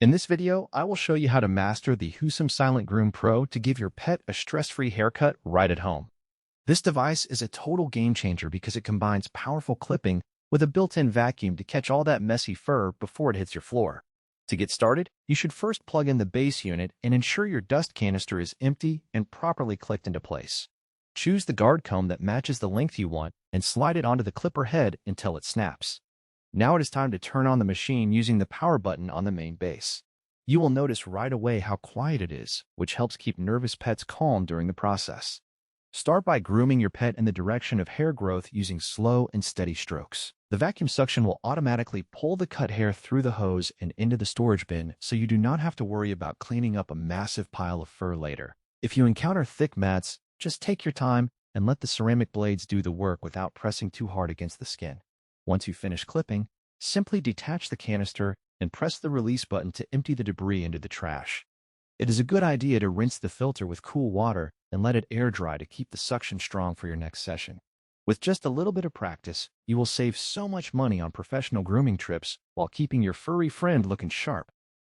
In this video, I will show you how to master the Heusom Silent Groom Pro to give your pet a stress-free haircut right at home. This device is a total game changer because it combines powerful clipping with a built-in vacuum to catch all that messy fur before it hits your floor. To get started, you should first plug in the base unit and ensure your dust canister is empty and properly clicked into place. Choose the guard comb that matches the length you want and slide it onto the clipper head until it snaps. Now it is time to turn on the machine using the power button on the main base. You will notice right away how quiet it is, which helps keep nervous pets calm during the process. Start by grooming your pet in the direction of hair growth using slow and steady strokes. The vacuum suction will automatically pull the cut hair through the hose and into the storage bin, so you do not have to worry about cleaning up a massive pile of fur later. If you encounter thick mats, just take your time and let the ceramic blades do the work without pressing too hard against the skin. Once you finish clipping, simply detach the canister and press the release button to empty the debris into the trash. It is a good idea to rinse the filter with cool water and let it air dry to keep the suction strong for your next session. With just a little bit of practice, you will save so much money on professional grooming trips while keeping your furry friend looking sharp.